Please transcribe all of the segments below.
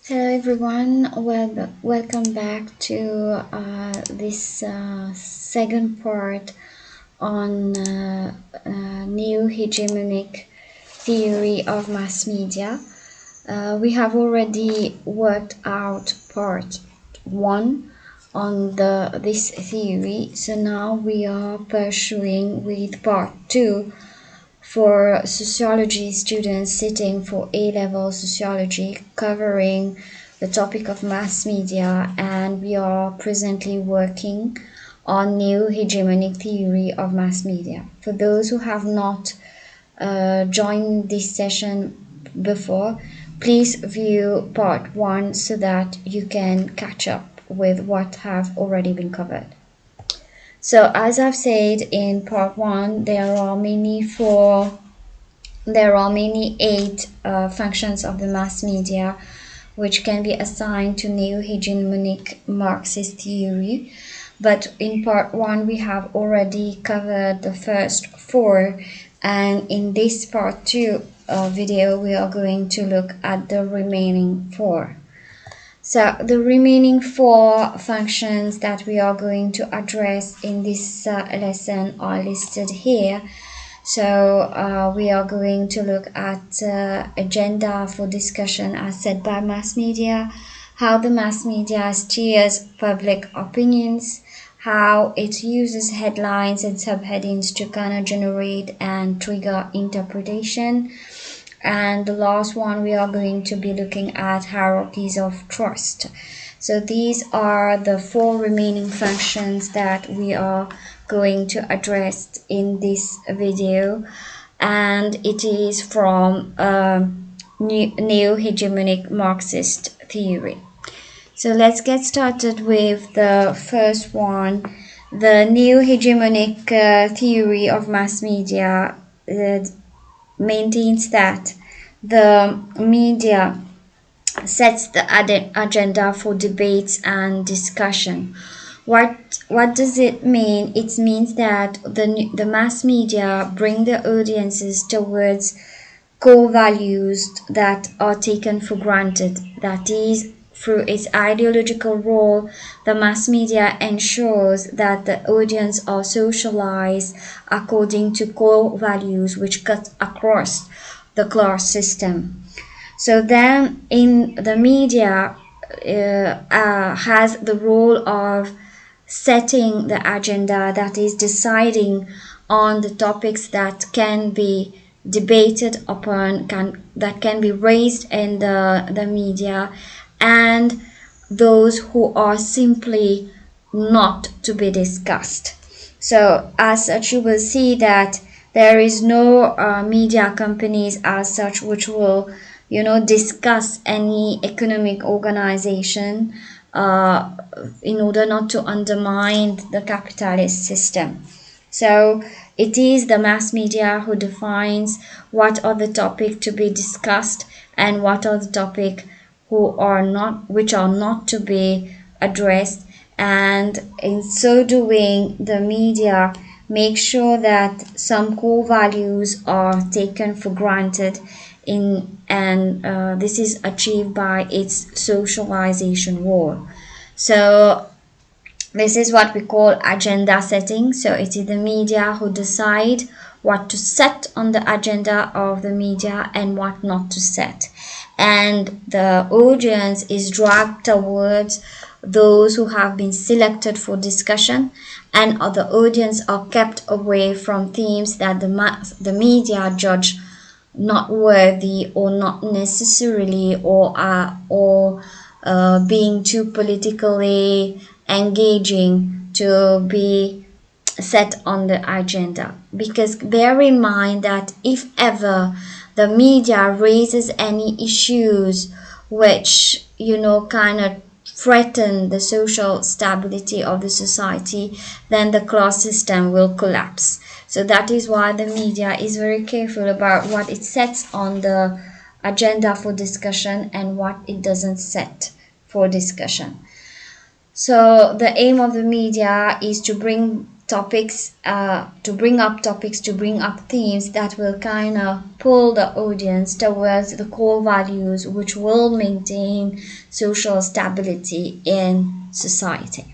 Hello everyone, welcome back to this second part on new hegemonic theory of mass media. We have already worked out part 1 on this theory, so now we are pursuing with part 2 for sociology students sitting for A-level sociology, covering the topic of mass media, and we are presently working on new hegemonic theory of mass media. For those who have not joined this session before, please view part 1 so that you can catch up with what have already been covered. So as I've said in part 1, there are eight functions of the mass media which can be assigned to neo-hegemonic Marxist theory. But in part 1 we have already covered the first 4, and in this part 2 video we are going to look at the remaining 4. So the remaining 4 functions that we are going to address in this lesson are listed here. So we are going to look at agenda for discussion as set by mass media, how the mass media steers public opinions, how it uses headlines and subheadings to kind of generate and trigger interpretation. And the last one, we are going to be looking at hierarchies of trust. So these are the 4 remaining functions that we are going to address in this video, and it is from neo-hegemonic Marxist theory. So let's get started with the first one. The neo-hegemonic theory of mass media maintains that the media sets the agenda for debates and discussion. What does it mean? It means that the mass media bring the audiences towards core values that are taken for granted. That is, through its ideological role, the mass media ensures that the audience are socialized according to core values which cut across the class system. So then in the media has the role of setting the agenda, that is deciding on the topics that can be debated upon, that can be raised in the media, and those who are simply not to be discussed. So as such, you will see that there is no media companies as such which will discuss any economic organization in order not to undermine the capitalist system. So it is the mass media who defines what are the topics to be discussed and what are the topics which are not to be addressed, and in so doing the media make sure that some core values are taken for granted and this is achieved by its socialization role. So this is what we call agenda setting. So it is the media who decide what to set on the agenda of the media and what not to set. And the audience is dragged towards those who have been selected for discussion, and the audience are kept away from themes that the media judge not worthy or not necessarily or being too politically engaging to be set on the agenda. Because bear in mind that if ever the media raises any issues which kind of threaten the social stability of the society, then the class system will collapse. So that is why the media is very careful about what it sets on the agenda for discussion and what it doesn't set for discussion. So the aim of the media is to bring topics, to bring up topics, to bring up themes that will kind of pull the audience towards the core values which will maintain social stability in society.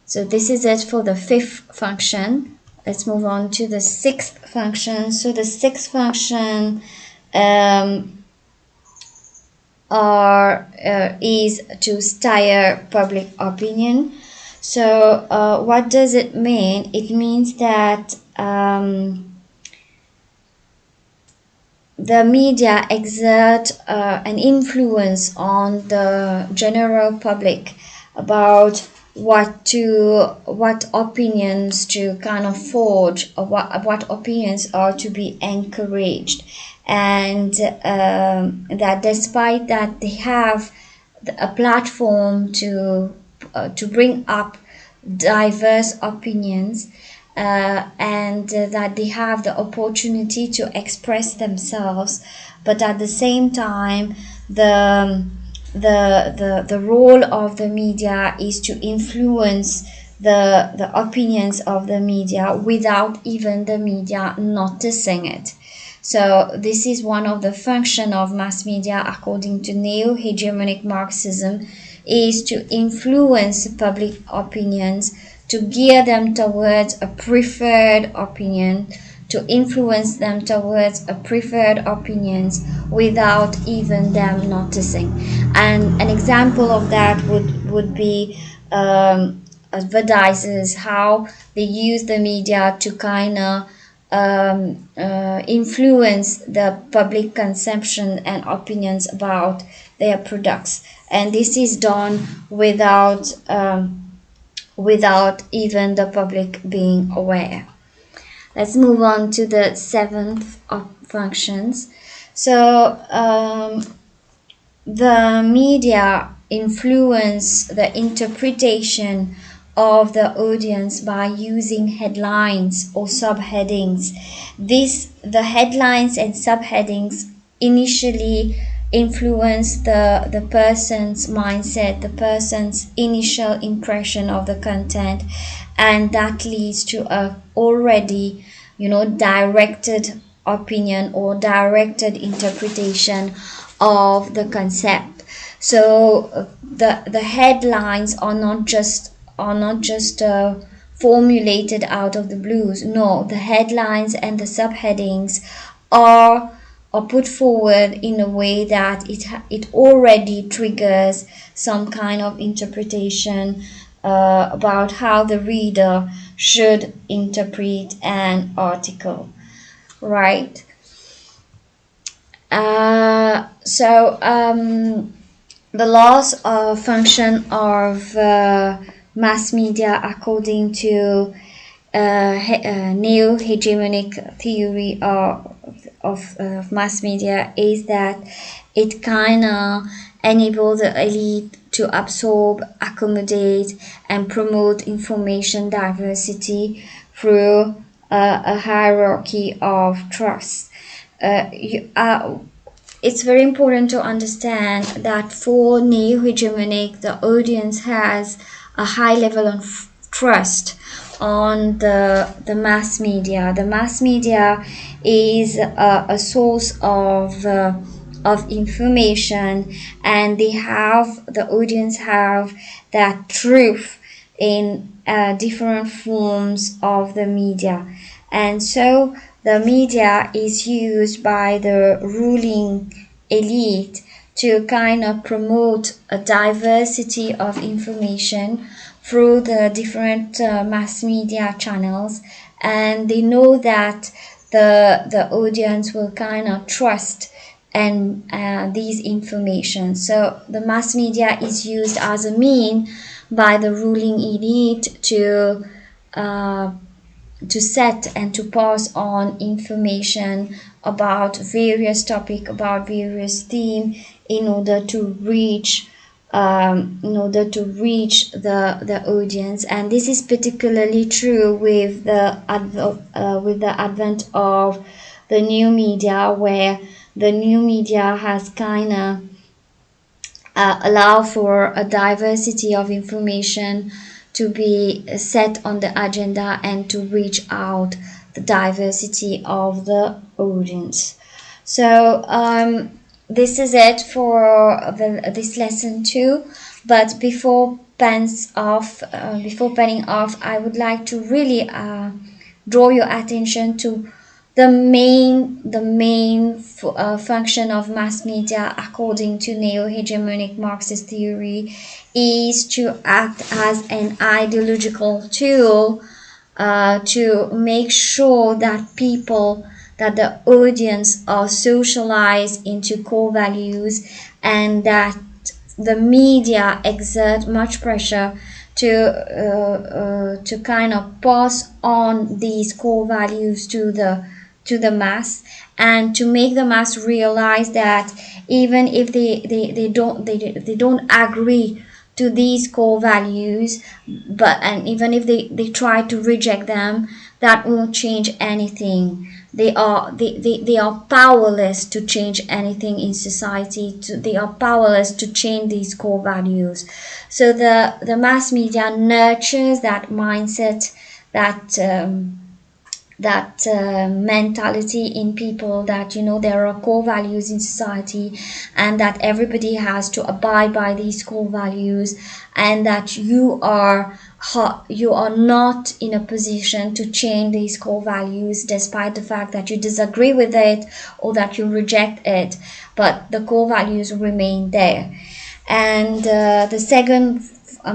So this is it for the fifth function. Let's move on to the sixth function. So the sixth function is to stir public opinion. So what does it mean? It means that the media exert an influence on the general public about what opinions to kind of forge, or what opinions are to be encouraged, and that despite that they have a platform to bring up diverse opinions, and that they have the opportunity to express themselves, but at the same time the role of the media is to influence the opinions of the media without even the media noticing it. So this is one of the function of mass media according to neo-hegemonic Marxism, is to influence public opinions, to gear them towards a preferred opinion, to influence them towards a preferred opinions without even them noticing. And an example of that would be advertisers, how they use the media to kind of influence the public consumption and opinions about their products, and this is done without even the public being aware. Let's move on to the seventh of functions. So the media influence the interpretation of the audience by using headlines or subheadings. The headlines and subheadings initially influence the person's mindset, the person's initial impression of the content, and that leads to a already directed opinion or directed interpretation of the concept. So the headlines are not just formulated out of the blues. No, the headlines and the subheadings are put forward in a way that it already triggers some kind of interpretation about how the reader should interpret an article, right? The laws of function of mass media according to neo-hegemonic theory of mass media is that it kind of enables the elite to absorb, accommodate, and promote information diversity through a hierarchy of trust. It's very important to understand that for neo-hegemonic, the audience has a high level of trust on the mass media. The mass media is a source of information, and the audience have that truth in different forms of the media. And so the media is used by the ruling elite to kind of promote a diversity of information through the different mass media channels, and they know that the audience will kind of trust and these information. So the mass media is used as a mean by the ruling elite to set and to pass on information about various topic, about various theme, in order to reach the audience. And this is particularly true with the advent of the new media, where the new media has kind of allow for a diversity of information to be set on the agenda and to reach out the diversity of the audience. So this is it for this lesson too. But before penning off, I would like to really draw your attention to the main function of mass media, according to neo-hegemonic Marxist theory, is to act as an ideological tool to make sure that the audience are socialized into core values, and that the media exert much pressure to kind of pass on these core values to the mass, and to make the mass realize that even if they don't agree to these core values, and even if they try to reject them, that won't change anything. They are powerless to change anything in society. They are powerless to change these core values. So the mass media nurtures that mindset, that mentality in people, that there are core values in society, and that everybody has to abide by these core values, and that you are not in a position to change these core values despite the fact that you disagree with it or that you reject it, but the core values remain there. And the second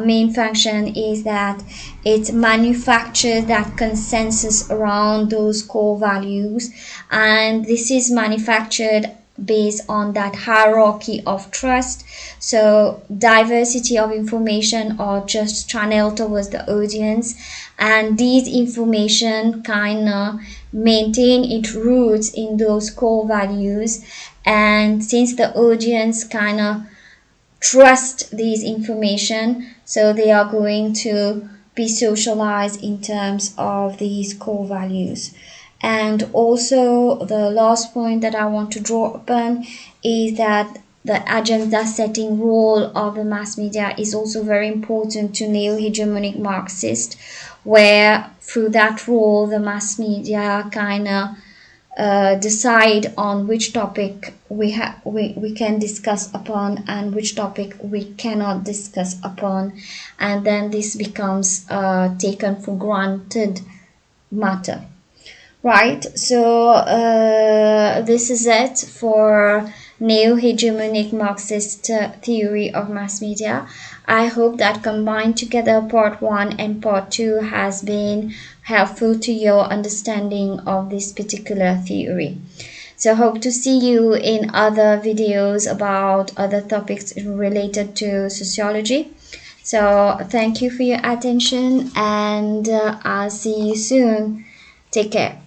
main function is that it manufactures that consensus around those core values, and this is manufactured based on that hierarchy of trust. So diversity of information are just channeled towards the audience, and these information kind of maintain its roots in those core values. And since the audience kind of trust these information, so they are going to be socialized in terms of these core values. And also the last point that I want to draw upon is that the agenda setting role of the mass media is also very important to neo-hegemonic Marxist, where through that role the mass media kind of decide on which topic we can discuss upon and which topic we cannot discuss upon, and then this becomes taken for granted matter, right? So this is it for neo-hegemonic Marxist theory of mass media. I hope that combined together part 1 and part 2 has been helpful to your understanding of this particular theory. So hope to see you in other videos about other topics related to sociology. So thank you for your attention, and I'll see you soon. Take care.